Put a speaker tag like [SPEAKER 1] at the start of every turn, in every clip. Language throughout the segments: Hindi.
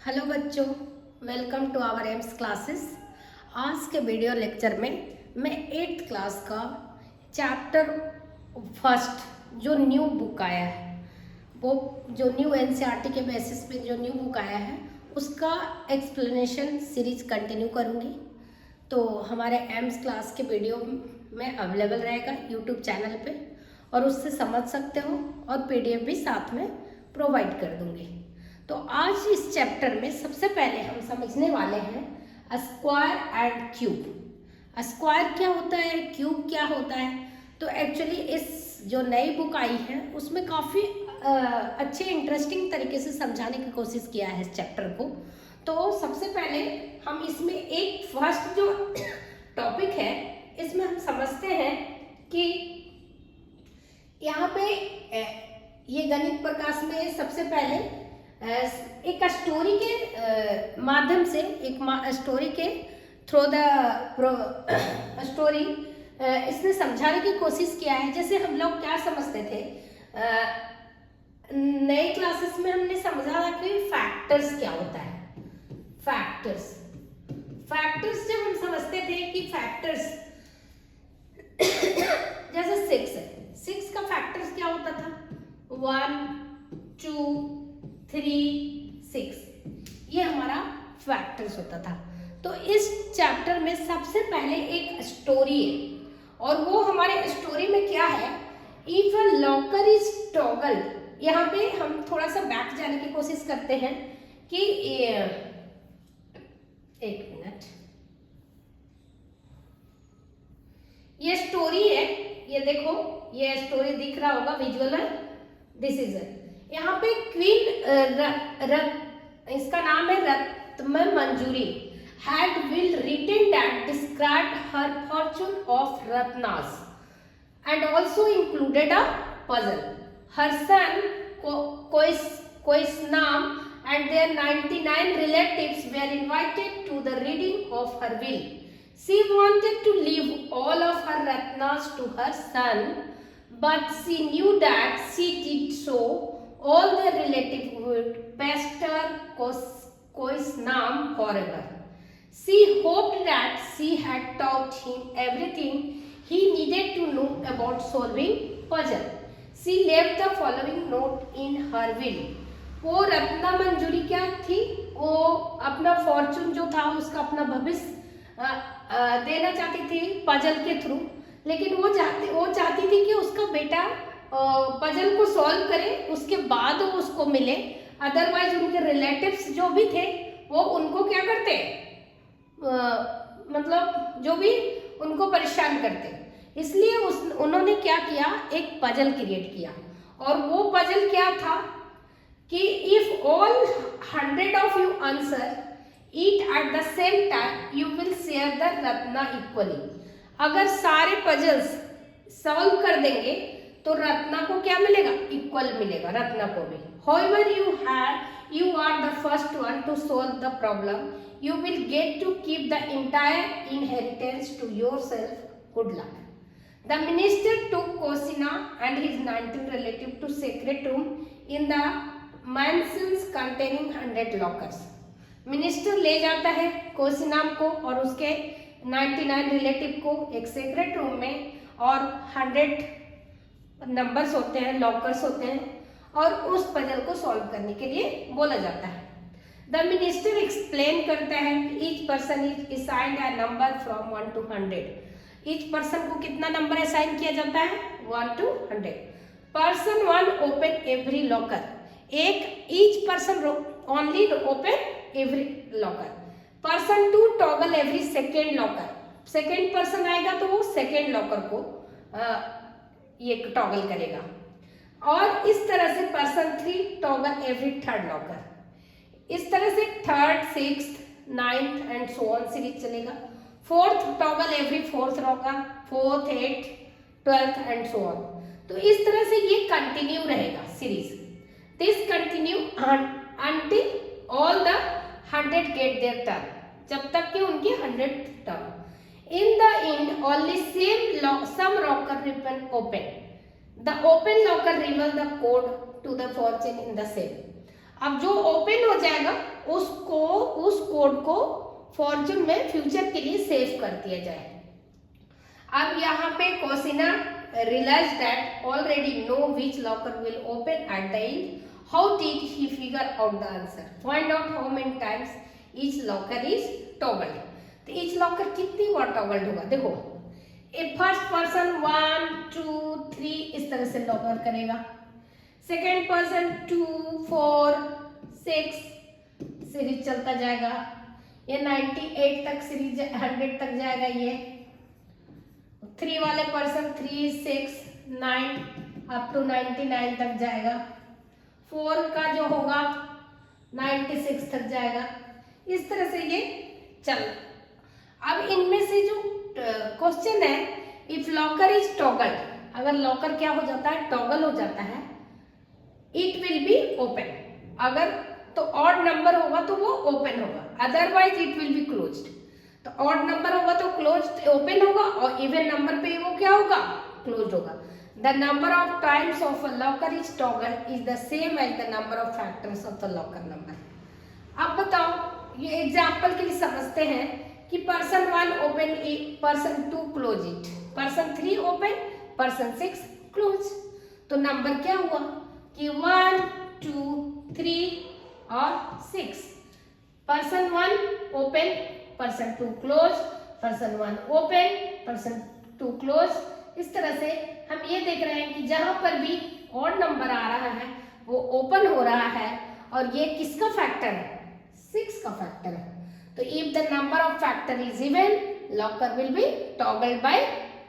[SPEAKER 1] हेलो बच्चों, welcome to our AIIMS classes. आज के वीडियो लेक्चर में मैं 8th क्लास का चैप्टर फर्स्ट जो न्यू बुक आया है, वो जो न्यू एनसीईआरटी के बेसिस पे जो न्यू बुक आया है उसका एक्सप्लेनेशन सीरीज कंटिन्यू करूँगी। तो हमारे एम्स क्लास के वीडियो में अवेलेबल रहेगा यूट्यूब चैनल पे, और उससे समझ सकते हो, और पीडीएफ भी साथ में प्रोवाइड कर दूँगी। तो आज इस चैप्टर में सबसे पहले हम समझने वाले हैं स्क्वायर एंड क्यूब। स्क्वायर क्या होता है, क्यूब क्या होता है। तो एक्चुअली इस जो नई बुक आई है उसमें काफ़ी अच्छे इंटरेस्टिंग तरीके से समझाने की कोशिश किया है इस चैप्टर को। तो सबसे पहले हम इसमें एक फर्स्ट जो टॉपिक है इसमें हम समझते हैं कि यहाँ पे ये गणित प्रकाश में सबसे पहले एक स्टोरी के माध्यम से, एक स्टोरी के थ्रू द स्टोरी इसने समझाने की कोशिश किया है। जैसे हम लोग क्या समझते थे, नए क्लासेस में हमने समझा था कि फैक्टर्स क्या होता है। फैक्टर्स जब हम समझते थे कि फैक्टर्स जैसे 6 है, 6 का फैक्टर्स क्या होता था, 1 2 3 6, ये हमारा फैक्टर्स होता था। तो इस चैप्टर में सबसे पहले एक स्टोरी है, और वो हमारे स्टोरी में क्या है, if a locker is toggle. यहाँ पे हम थोड़ा सा बैक जाने की कोशिश करते हैं कि एक मिनट, ये स्टोरी है, ये देखो, ये स्टोरी दिख रहा होगा विजुअल में, दिस इज यहाँ पे क्वीन इसका नाम है रत्म मंजूरी had will written that described her fortune of Ratnas and also included a puzzle. Her son Koisnam and their 99 relatives were invited to the reading of her will. She wanted to leave all of her Ratnas to her son, but she knew that she did so all their relatives would pester Koisnam forever. She hoped that she had taught him everything he needed to know about solving puzzle. She left the following note in her will. वो रत्ना मंजूरी क्या थी, वो अपना फॉर्चून जो था उसका अपना भविष्य देना चाहती थी पजल के थ्रू, लेकिन वो चाहती थी कि उसका बेटा पजल को सॉल्व करे, उसके बाद वो उसको मिले। अदरवाइज उनके रिलेटिव्स जो भी थे वो उनको क्या करते, मतलब जो भी उनको परेशान करते। इसलिए उन्होंने क्या किया, एक पजल क्रिएट किया, और वो पजल क्या था कि if all 100 of you answer it at the same time you will share the Ratna equally. अगर सारे पजल्स सॉल्व कर देंगे तो रत्ना को क्या मिलेगा, इक्वल मिलेगा रत्ना को भी। However you are the first one to solve the problem. You will get to keep the entire inheritance to yourself. Good luck. The minister took Kosina and his 19 relatives to secret room in the mansions containing 100 lockers. Minister ले जाता है कोसिनाम को और उसके 99 रिलेटिव को एक सीक्रेट रूम में, और 100 नंबर्स होते हैं, लॉकर्स होते हैं, और उस पजल को सॉल्व करने के लिए बोला जाता है। द मिनिस्टर एक्सप्लेन करता है कि each person is assigned a number from 1 to 100। Each person को कितना नंबर असाइन किया जाता है, 1 to 100। Person 1 open every locker, एक each person only open every locker. Person 2 toggle every second locker, second person आएगा तो वो सेकेंड लॉकर को ये टॉगल करेगा, और इस तरह से person 3 toggle every third locker. इस तरह से third, sixth, 9th and so on series चलेगा। Fourth toggle every fourth locker, 4th, 8th, 12th and so on. तो इस तरह से ये कंटिन्यू रहेगा series. This continue until all the 100 get their turn, जब तक कि उनकी 100th टर्न। In the end, only some locker remain open. The open locker reveal the code to the fortune in the same. अब जो ओपन हो जाएगा उसको, उस कोड को फॉर्चून में फ्यूचर के लिए सेव कर दिया जाए। अब यहाँ पे कोसिना realized that already know which locker will open at the end. How did he figure out the answer? Find out how many times each locker is toggled. तो each locker कितनी बार toggled होगा? देखो, एक फर्स्ट पर्सन 1 2 3 इस तरह से लॉकर करेगा, सेकेंड पर्सन 2 4 6 सीरीज चलता जाएगा, ये 98 तक सीरीज 100 तक जाएगा, ये 3 वाले पर्सन 3 6 9 अप टू 99 तक जाएगा, 4 का जो होगा 96 तक जाएगा, इस तरह से ये चल। अब इनमें से जो क्वेश्चन है, इफ लॉकर इज टॉगल्ड, अगर लॉकर क्या हो जाता है, टॉगल हो जाता है, इट विल बी ओपन। अगर तो ऑड नंबर होगा तो वो ओपन होगा, otherwise it will be closed. तो ऑड नंबर होगा तो क्लोज्ड ओपन होगा, और इवन नंबर पे वो क्या होगा, क्लोज्ड होगा। The number of times of a locker is toggle is the same as the number of factors of the locker number. अब बताओ, ये एग्जाम्पल के लिए समझते हैं कि person 1 open it, person 2 close it, person 3 open, person 6 close. तो नंबर क्या हुआ कि 1 2 3 और 6। Person 1 open, person 2 close, person 1 open, person 2 close. इस तरह से हम ये देख रहे हैं कि जहां पर भी ऑड नंबर आ रहा है वो ओपन हो रहा है, और ये किसका फैक्टर है, 6 का फैक्टर है। तो if the number of factor is even, locker will be toggled by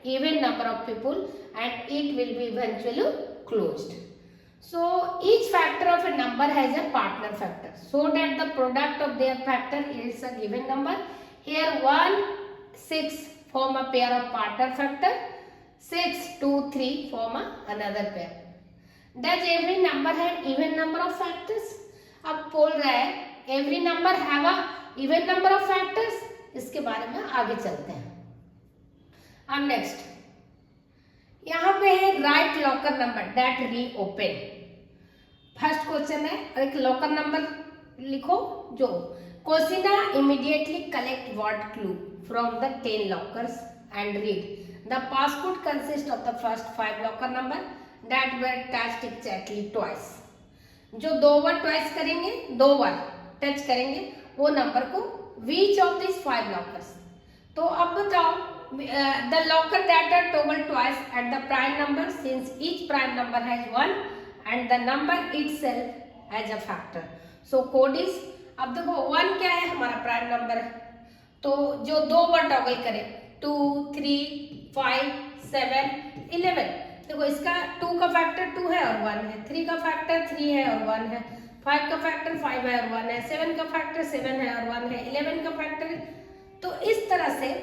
[SPEAKER 1] even number of people and it will be eventually closed. So each factor of a number has a partner factor so that the product of their factor is a given number. Here 1 6 form a pair of partner factor, 6 2 3 form another pair. Does every number have even number of factors? अब बोल रहा है every number have a even number of factors, इसके बारे में आगे चलते हैं। अब नेक्स्ट यहाँ पे है right locker number that reopen. First question है, एक लॉकर नंबर लिखो जो कोसिना immediately collect what clue from the 10 lockers and read the passcode consist of the first 5 locker number that were touched exactly twice. जो 2 बार ट्वाइस करेंगे, 2 बार टच करेंगे वो नंबर को, विच ऑफ दिस 5 लॉकर्स। तो अब बताओ, the locker that are toggled twice at the prime number since each prime number has 1 and the number itself as a factor. So code is, अब देखो 1 क्या है, हमारा प्राइम नंबर है, तो जो 2 बार टॉगल करे 2 3 5 7 11। देखो इसका 2 का फैक्टर 2 है और 1 है, 3 का फैक्टर 3 है और 1 है, 5 का फैक्टर 5 है और 1 है, 7 का फैक्टर 7 है और 1 है, 11 का फैक्टर। तो इस तरह से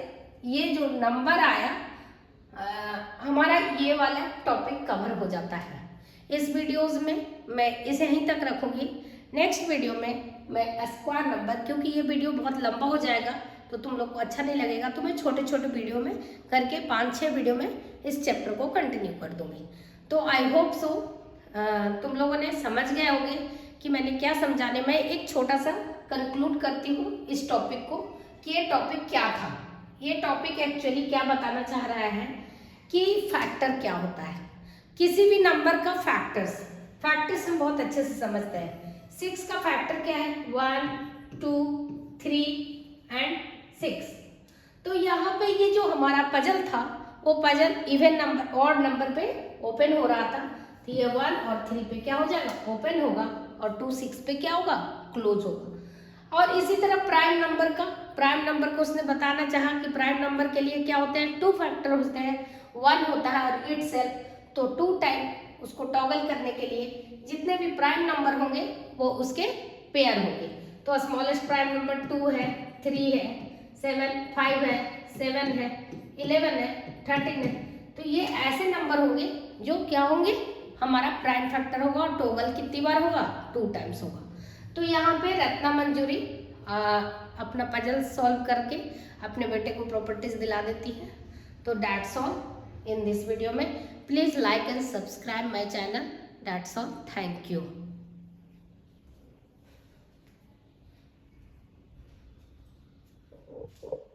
[SPEAKER 1] ये जो नंबर आया हमारा ये वाला टॉपिक कवर हो जाता है। इस वीडियोस में मैं इसे यहीं तक रखूंगी। नेक्स्ट वीडियो में मैं स्क्वायर नंबर, क्योंकि ये वीडियो बहुत लंबा हो जाएगा तो तुम लोग को अच्छा नहीं लगेगा, तो मैं छोटे छोटे वीडियो में करके 5-6 वीडियो में इस चैप्टर को कंटिन्यू कर दूंगी। तो आई होप सो तुम लोगों ने समझ गए होंगे कि मैंने क्या समझाने। मैं एक छोटा सा कंक्लूड करती हूँ इस टॉपिक को कि ये टॉपिक क्या था। ये टॉपिक एक्चुअली क्या बताना चाह रहा है कि फैक्टर क्या होता है, किसी भी नंबर का फैक्टर्स हम बहुत अच्छे से समझते हैं। 6 का फैक्टर क्या है, 1 2 3 एंड 6। तो यहाँ पे ये जो हमारा पजल था वो puzzle even number, odd number पे ओपन हो रहा था, तो ये 1 और 3 पे क्या हो जाएगा, ओपन होगा, और 2 6 पे क्या होगा, क्लोज होगा। और इसी तरह प्राइम नंबर को उसने बताना चाहा कि प्राइम नंबर के लिए क्या होते हैं, 2 फैक्टर होते हैं, 1 होता है और इटसेल्फ। तो 2 टाइम उसको टॉगल करने के लिए जितने भी प्राइम नंबर होंगे वो उसके पेयर होंगे। तो स्मॉलेस्ट प्राइम नंबर 2 है, 3 है, 7 5 है, 7 है, 11 है, 13 है। तो ये ऐसे नंबर होंगे जो क्या होंगे, हमारा प्राइम फैक्टर होगा, और टॉगल कितनी बार होगा, 2 टाइम्स होगा। तो यहाँ पे रत्ना मंजूरी अपना पजल सॉल्व करके अपने बेटे को प्रॉपर्टीज दिला देती है। तो that's all in this video में। Please like and subscribe my channel. That's all, thank you. है।